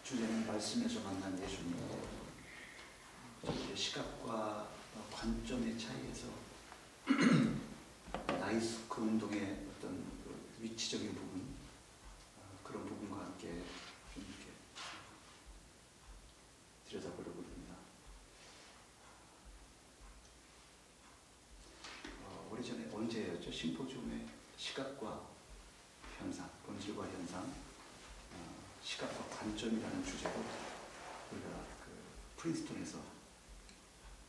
주제는 말씀에서 만난 예수님인데, 시각과 관점의 차이에서 나이스크 운동의 어떤 위치적인 부분, 그런 부분과 함께 좀 이렇게 들여다보려고 합니다. 오래전에 언제였죠? 심포지움의 시각과 현상, 본질과 현상, 시각과 관점이라는 주제로 우리가 프린스턴에서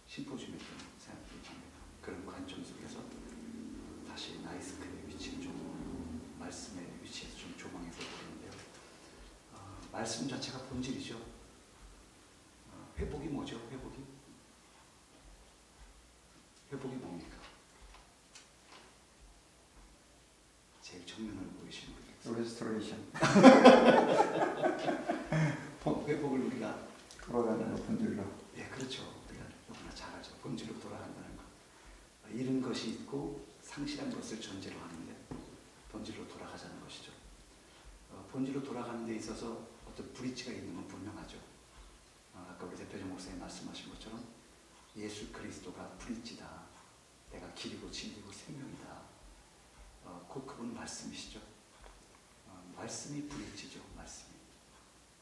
심포지움에 좀 생각해 봅니다. 그런 관점 속에서 다시 나이스크의 위치를 좀, 말씀의 위치에서 좀 조망해서 보는데요. 말씀 자체가 본질이죠. 회복이 뭐죠? 회복이 뭡니까? 제일 정면을 보이시는 분이 restoration. 회복을 우리가 돌아가는 본질로. 예, 그렇죠. 우리가 너무나 잘 알죠. 본질로 돌아간다는 것. 잃은 것이 있고 상실한 것을 전제로 하는데 본질로 돌아가자는 것이죠. 본질로 돌아가는 데 있어서 어떤 브릿지가 있는 건 분명하죠. 아까 우리 대표적 목사님 말씀하신 것처럼 예수 그리스도가 브릿지다. 내가 길이고 진리고 생명이다. 곧 그분 말씀이시죠. 말씀이 브릿지죠.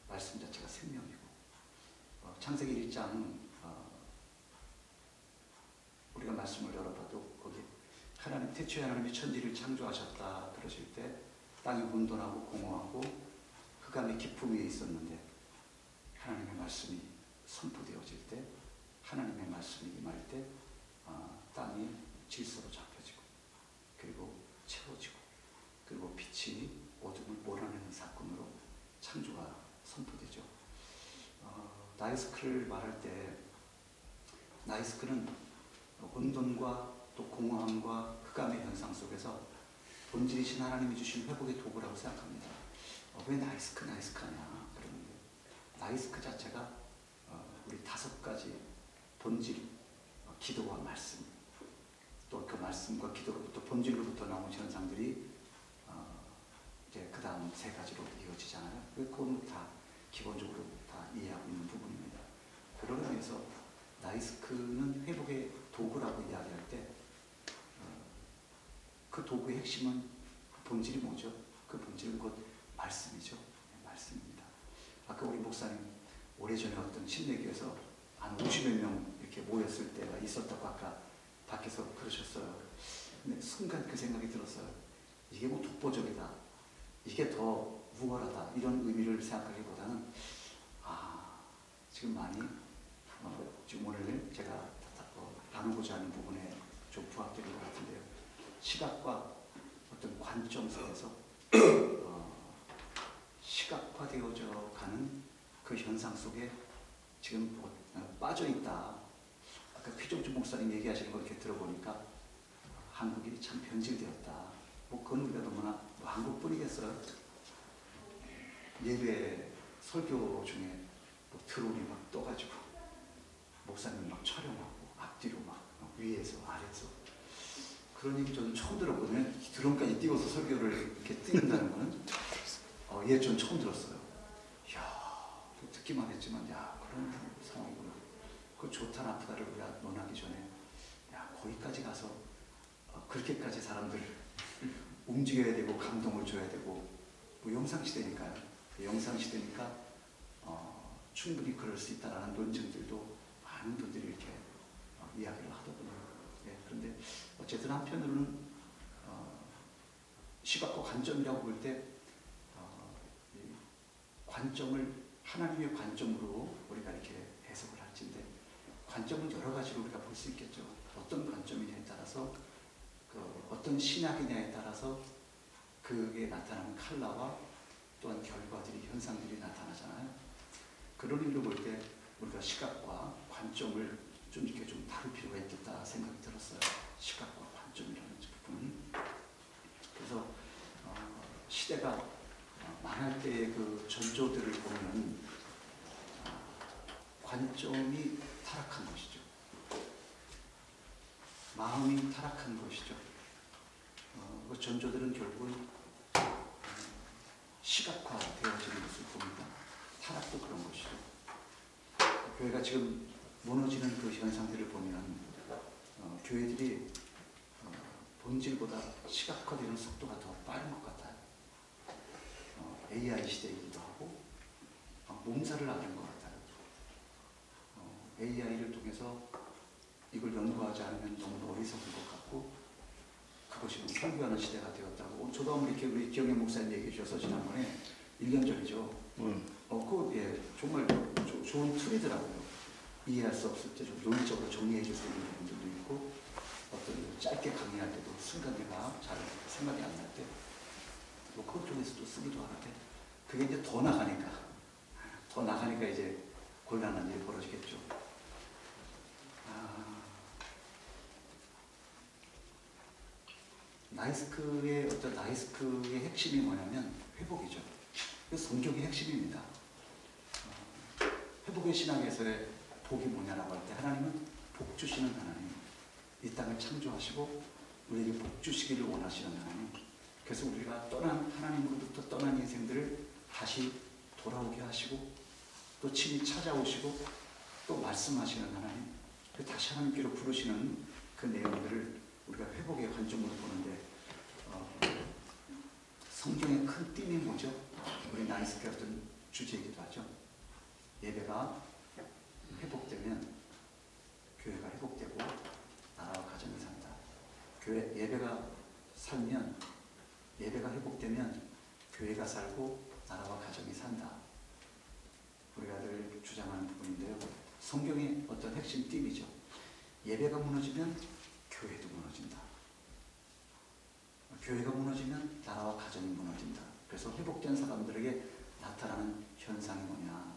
말씀 자체가 생명이고, 창세기 1장 우리가 말씀을 열어봐도 거기 하나님 태초에 하나님이 천지를 창조하셨다 그러실 때 땅이 혼돈하고 공허하고 흑암의 깊음 위에 있었는데 하나님의 말씀이 선포되어질 때, 하나님의 말씀이 임할 때 땅이 질서로 잡혀지고 그리고 채워지고 그리고 빛이 어둠을 몰아내는 사건으로 창조가 선포되죠. 나이스크를 말할 때 나이스크는 혼돈과 또 공허함과 흑암의 현상 속에서 본질이신 하나님이 주신 회복의 도구라고 생각합니다. 왜 나이스크냐면 그러는데, 나이스크 자체가 우리 5가지 본질, 기도와 말씀, 또 그 말씀과 기도로부터 본질로부터 나온 현상들이 이제 그 다음 3가지로 이어지잖아요. 그건 다 기본적으로 다 이해하고 있는 부분입니다. 그런 의미에서 나이스크는 회복의 도구라고 이야기할 때 그 도구의 핵심은 본질이 뭐죠? 그 본질은 곧 말씀이죠. 말씀입니다. 아까 우리 목사님 오래전에 어떤 침례교에서 한 50여 명 이렇게 모였을 때가 있었다고 아까 밖에서 그러셨어요. 근데 순간 그 생각이 들었어요. 이게 뭐 독보적이다, 이게 더 우월하다, 이런 의미를 생각하기보다는 지금 많이 지금 오늘 제가 나누고자 하는 부분에 좀 부합되는 것 같은데요. 시각과 어떤 관점 속에서 시각화되어져 가는 그 현상 속에 지금 빠져있다. 아까 휘종주 목사님 얘기하시는 거 이렇게 들어보니까 한국이 참 변질되었다. 그건 우리가 너무나 한국뿐이겠어요. 예배 설교 중에 드론이 막 떠가지고 목사님 막 촬영하고 앞뒤로 막 위에서 아래에서, 그런 얘기 저는 처음 들었거든요. 드론까지 띄워서 설교를 이렇게 띄운다는 거는 예, 전 처음 들었어요. 이야, 듣기만 했지만 그런 상황이구나. 그 좋다 나쁘다를 우리가 논하기 전에 거기까지 가서 그렇게까지 사람들 움직여야 되고 감동을 줘야 되고, 영상시대니까요. 영상시대니까 충분히 그럴 수 있다라는 논증들도 많은 분들이 이렇게 이야기를 하더군요. 예, 그런데 어쨌든 한편으로는 시각과 관점이라고 볼 때 관점을 하나님의 관점으로 우리가 이렇게 해석을 할지인데, 관점은 여러 가지로 우리가 볼 수 있겠죠. 어떤 관점이냐에 따라서, 어떤 신학이냐에 따라서 그게 나타나는 컬러와 또한 결과들이, 현상들이 나타나잖아요. 그런 의미로 볼 때 우리가 시각과 관점을 좀 이렇게 좀 다룰 필요가 있겠다 생각이 들었어요. 시각과 관점이라는 부분. 그래서 시대가 망할 때의 그 전조들을 보면 관점이 타락한 것이죠. 마음이 타락한 것이죠. 그 전조들은 결국은 시각화되어지는 것을 봅니다. 타락도 그렇고 교회가 지금 무너지는 그 현상들을 보면 교회들이 본질보다 시각화되는 속도가 더 빠른 것 같아요. AI 시대이기도 하고 몸살을 앓는 것 같아요. AI를 통해서 이걸 연구하지 않으면 너무 어리석은 것 같고 그것이 설교하는 시대가 되었다고. 저도 한번 이렇게 우리 기영애 목사님 얘기해 주셔서 지난번에 1년 전이죠. 정말 좋은 툴이더라고요. 이해할 수 없을 때 좀 논리적으로 정리해 줄 수 있는 부분들도 있고 어떤 짧게 강의할 때도 순간 내가 잘 생각이 안 날 때 그것 쪽에서도 쓰기도 하는데 그게 이제 더 나가니까 이제 곤란한 일이 벌어지겠죠. 나이스크의 핵심이 뭐냐면 회복이죠. 그 성경의 핵심입니다. 회복의 신학에서의 복이 뭐냐라고 할 때 하나님은 복 주시는 하나님, 이 땅을 창조하시고 우리에게 복 주시기를 원하시는 하나님. 그래서 우리가 하나님으로부터 떠난 인생들을 다시 돌아오게 하시고 또 친히 찾아오시고 또 말씀하시는 하나님, 다시 하나님께로 부르시는 그 내용들을 우리가 회복의 관점으로 보는데 성경의 큰 띠이 뭐죠? 우리 나이스케 어떤 주제이기도 하죠. 예배가 회복되면 교회가 회복되고 나라와 가정이 산다. 예배가 회복되면 교회가 살고 나라와 가정이 산다. 우리가 늘 주장하는 부분인데요. 성경의 어떤 핵심 띠이죠. 예배가 무너지면 교회도 무너진다. 교회가 무너지면 나라와 가정이 무너진다. 그래서 회복된 사람들에게 나타나는 현상이 뭐냐.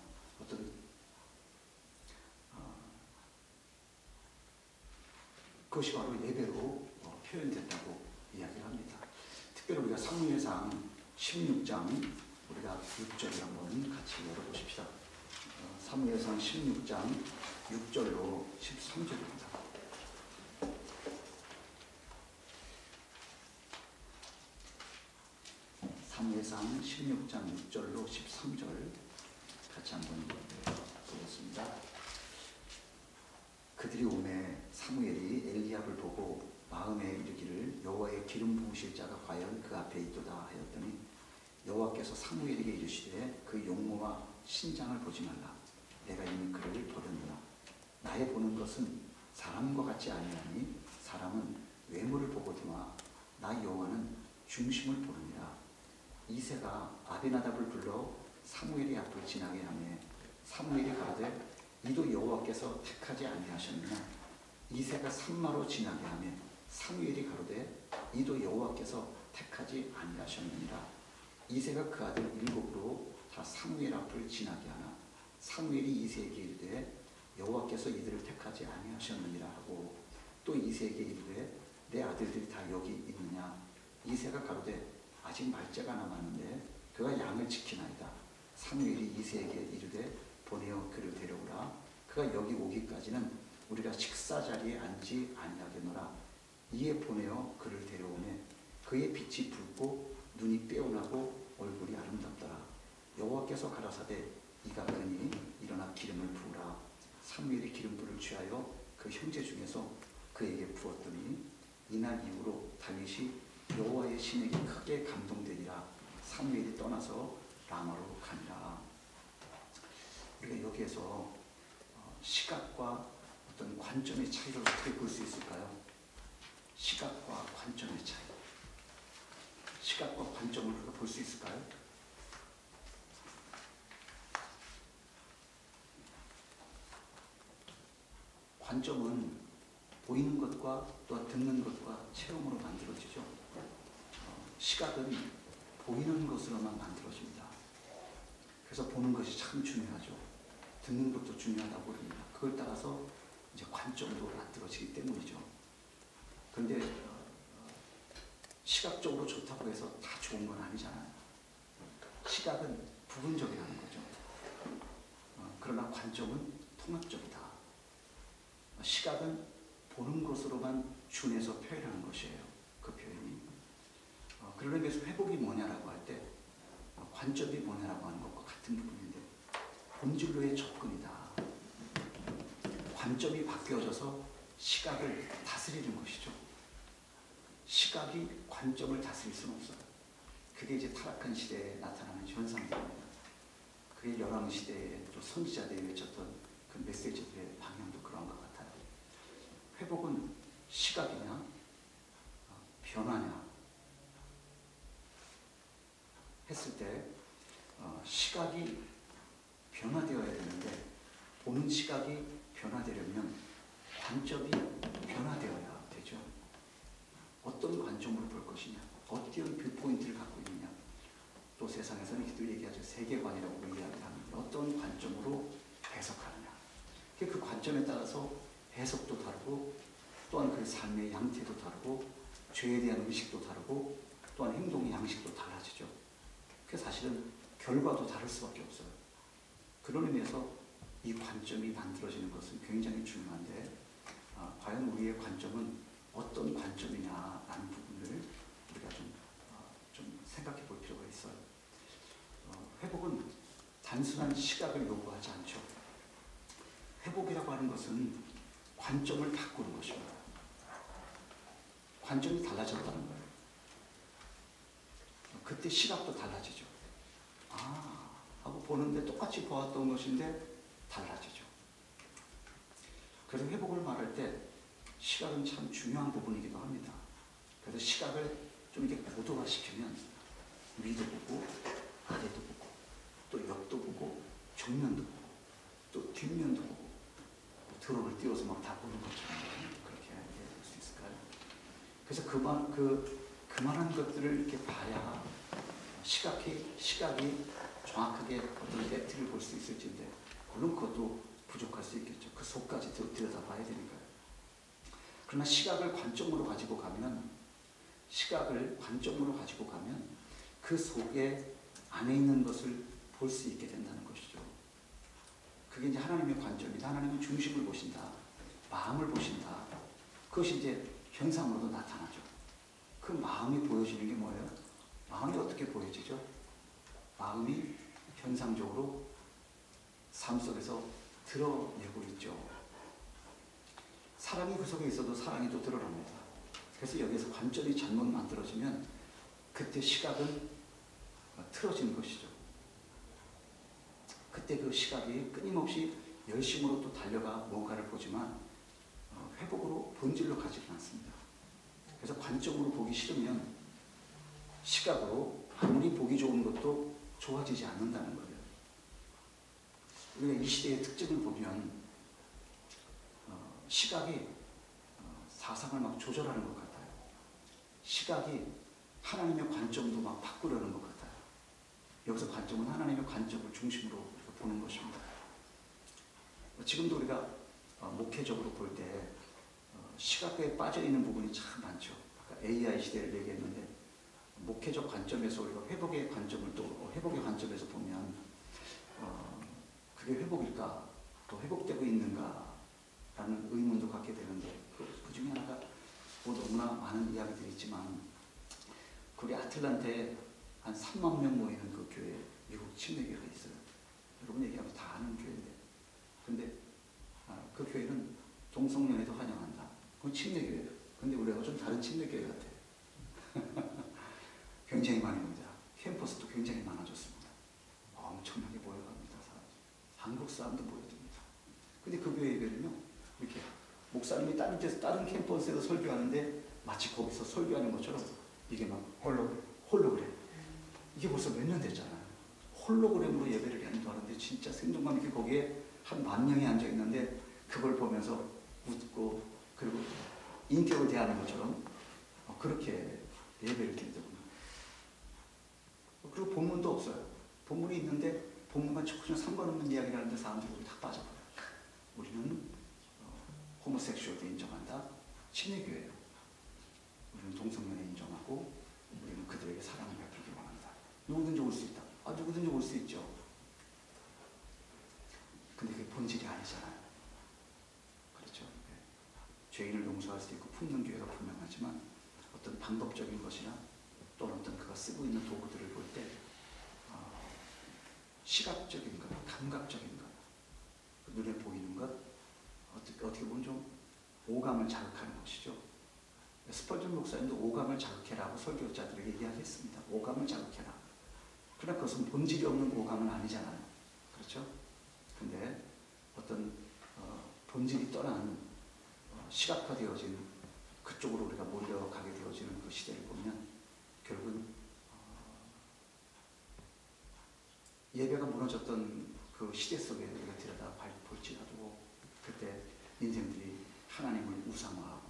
그것이 바로 예배로 표현된다고 이야기를 합니다. 특별히 우리가 사무엘상 16장 우리가 6절을 한번 같이 열어보십시다. 사무엘상 16장 6절로 13절입니다. 사무엘상 16장 6절로 13절 같이 한번 보겠습니다. 그들이 오매 사무엘이 엘리압을 보고 마음에 이르기를 여호와의 기름 부으실 자가 과연 그 앞에 있도다 하였더니 여호와께서 사무엘에게 이르시되 그 용모와 신장을 보지 말라. 내가 이미 그를 버렸노라. 나의 보는 것은 사람과 같지 아니하니 사람은 외모를 보거니와 나 여호와는 중심을 보느니라. 이새가 아비나답을 불러 사무엘이 앞을 지나게 하매 사무엘이 가로되 이도 여호와께서 택하지 아니하셨느냐. 이새가 산마로 지나게 하매 사무엘이 가로되 이도 여호와께서 택하지 아니하셨느니라. 이새가 그 아들 7으로 다 사무엘 앞을 지나게 하나 사무엘이 이새에게 이르되 여호와께서 이들을 택하지 아니하셨느니라 하고 또 이새에게 이르되 내 아들들이 다 여기 있느냐. 이새가 가로되 아직 말째가 남았는데 그가 양을 지키나이다. 사무엘이 이새에게 이르되 보내어 그를 데려오라. 그가 여기 오기까지는 우리가 식사 자리에 앉지 아니하겠노라. 이에 보내어 그를 데려오매 그의 빛이 붉고 눈이 빼어나고 얼굴이 아름답더라. 여호와께서 가라사대 이가 그니 일어나 기름을 부으라. 사무엘이 기름불을 취하여 그 형제 중에서 그에게 부었더니 이날 이후로 다윗이 여호와의 신에게 크게 감동되니라. 사무엘이 떠나서 라마로 가니라. 우리가 여기에서 시각과 어떤 관점의 차이를 어떻게 볼 수 있을까요? 시각과 관점의 차이. 시각과 관점을 우리가 볼 수 있을까요? 관점은 보이는 것과 또 듣는 것과 체험으로 만들어지죠. 시각은 보이는 것으로만 만들어집니다. 그래서 보는 것이 참 중요하죠. 듣는 것도 중요하다고 합니다. 그걸 따라서 이제 관점도 만들어지기 때문이죠. 그런데 시각적으로 좋다고 해서 다 좋은 건 아니잖아요. 시각은 부분적이라는 거죠. 그러나 관점은 통합적이다. 시각은 보는 것으로만 준해서 표현하는 것이에요. 그 표현이. 그런 의미에서 회복이 뭐냐라고 할 때 관점이 뭐냐라고 하는 것과 같은 부분인데 본질로의 접근이다. 관점이 바뀌어져서 시각을 다스리는 것이죠. 시각이 관점을 다스릴 수는 없어요. 그게 이제 타락한 시대에 나타나는 현상입니다. 그게 열왕 시대에 또 선지자들이 외쳤던 그 메시지들의 방향도 그런 것 같아요. 회복은 시각이냐, 변화냐 했을 때 시각이 변화되어야 되는데 보는 시각이 변화되려면 관점이 변화되어야 되죠. 어떤 관점으로 볼 것이냐, 어떤 뷰포인트를 갖고 있느냐. 또 세상에서는 이들 얘기하죠. 세계관이라고 이야기를 합니다. 어떤 관점으로 해석하느냐. 그 관점에 따라서 해석도 다르고 또한 그 삶의 양태도 다르고 죄에 대한 의식도 다르고 또한 행동의 양식도 달라지죠. 그 사실은 결과도 다를 수밖에 없어요. 그런 의미에서 이 관점이 만들어지는 것은 굉장히 중요한데 과연 우리의 관점은 어떤 관점이냐라는 부분을 우리가 좀 생각해 볼 필요가 있어요. 회복은 단순한 시각을 요구하지 않죠. 회복이라고 하는 것은 관점을 바꾸는 것입니다. 관점이 달라졌다는 거예요. 그때 시각도 달라지죠. 하고 보는데 똑같이 보았던 것인데 달라지죠. 그래서 회복을 말할 때 시각은 참 중요한 부분이기도 합니다. 그래서 시각을 좀 이렇게 고도화시키면 위도 보고 아래도 보고 또 옆도 보고 정면도 보고 또 뒷면도 보고 드론을 띄워서 막 다 보는 것처럼 그렇게 볼 수 있을까요? 그래서 그만한 것들을 이렇게 봐야 시각이 정확하게 어떤 팩트를 볼 수 있을지인데 물론 그것도 부족할 수 있겠죠. 그 속까지 들여다봐야 되니까요. 그러나 시각을 관점으로 가지고 가면 그 속에 안에 있는 것을 볼 수 있게 된다는 것이죠. 그게 이제 하나님의 관점이다. 하나님은 중심을 보신다. 마음을 보신다. 그것이 이제 현상으로도 나타나죠. 그 마음이 보여지는 게 뭐예요? 마음이 어떻게 보여지죠? 마음이 현상적으로 삶 속에서 드러내고 있죠. 사랑이 그 속에 있어도 사랑이 또 드러납니다. 그래서 여기에서 관점이 잘못 만들어지면 그때 시각은 틀어지는 것이죠. 그때 그 시각이 끊임없이 열심으로 또 달려가 뭔가를 보지만 회복으로 본질로 가지는 않습니다. 그래서 관점으로 보기 싫으면 시각으로 아무리 보기 좋은 것도 좋아지지 않는다는 거예요. 우리가 이 시대의 특징을 보면 시각이 사상을 막 조절하는 것 같아요. 시각이 하나님의 관점도 막 바꾸려는 것 같아요. 여기서 관점은 하나님의 관점을 중심으로 보는 것입니다. 지금도 우리가 목회적으로 볼 때 시각에 빠져있는 부분이 참 많죠. 아까 AI 시대를 얘기했는데 목회적 관점에서 우리가 회복의 관점에서 보면 그게 회복일까? 또 회복되고 있는가? 라는 의문도 갖게 되는데 그 중에 하나가 너무나 많은 이야기들이 있지만 우리 아틀란타에 한 3만 명 모이는 그 교회, 미국 침례교회가 있어요. 여러분 얘기하면 다 아는 교회인데 근데 그 교회는 동성연애도 환영한다. 그건 침례교회예요. 근데 우리가 좀 다른 침례교회 같아요. 굉장히 많이 옵니다. 캠퍼스도 굉장히 많아졌습니다. 엄청나게 모여갑니다. 한국 사람도 모여듭니다. 근데 그 교회 예배는요, 이렇게 목사님이 다른 캠퍼스에서 설교하는데 마치 거기서 설교하는 것처럼 이게 막 홀로그램. 이게 벌써 몇 년 됐잖아요. 홀로그램으로 예배를 인도하는데 진짜 생동감 있게 거기에 한 10,000명이 앉아 있는데 그걸 보면서 웃고 그리고 인격을 대하는 것처럼 그렇게 예배를 드리더군요. 그리고 본문도 없어요. 본문이 있는데 본문과 전혀 상관없는 이야기를 하는데 사람들이 다 빠져버려요. 우리는 호모섹슈얼도 인정한다. 침례교회예요. 우리는 동성연애 인정하고 우리는 그들에게 사랑을 베풀기 원한다. 누구든지 올 수 있다. 누구든지 올 수 있죠. 근데 그게 본질이 아니잖아요. 그렇죠. 죄인을 용서할 수 있고 품는 교회가 분명하지만 어떤 방법적인 것이나 또는 어떤 그가 쓰고 있는 도구들을 볼 때 시각적인 것, 감각적인 것, 눈에 보이는 것, 어떻게 보면 좀 오감을 자극하는 것이죠. 스펄전 목사님도 오감을 자극해라고 설교자들에게 이야기했습니다. 오감을 자극해라. 그러나 그것은 본질이 없는 오감은 아니잖아요. 그렇죠? 근데 어떤 본질이 떠난 시각화되어진 그쪽으로 우리가 몰려가게 되어지는 그 시대를 보면 결국은 예배가 무너졌던 그 시대 속에 우리가 들여다 볼지라도 그때 인생들이 하나님을 우상화하고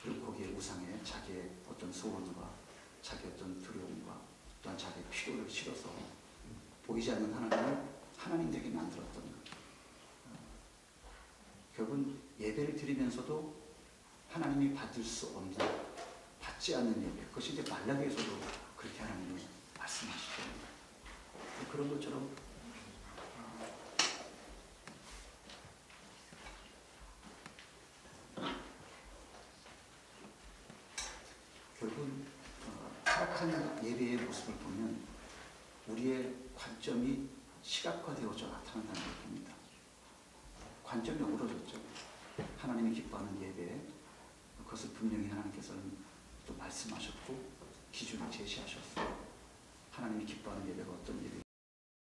그리고 거기에 우상에 자기의 어떤 소원과 자기의 어떤 두려움과 또한 자기의 필요를 실어서 보이지 않는 하나님을 하나님 되게 만들었던 것. 결국은 예배를 드리면서도 하나님이 받을 수 없는, 받지 않는 예배. 그것이 이제 말라기에서도 그렇게 하나님이 말씀하시죠. 그런 것처럼 결국은 타락한 예배의 모습을 보면 우리의 관점이 시각화되어져 나타난다는 것입니다. 관점이 어우러졌죠. 하나님이 기뻐하는 예배, 그것을 분명히 하나님께서는 또 말씀하셨고 기준을 제시하셨어요. 하나님이 기뻐하는 예배가 어떤 예배인가?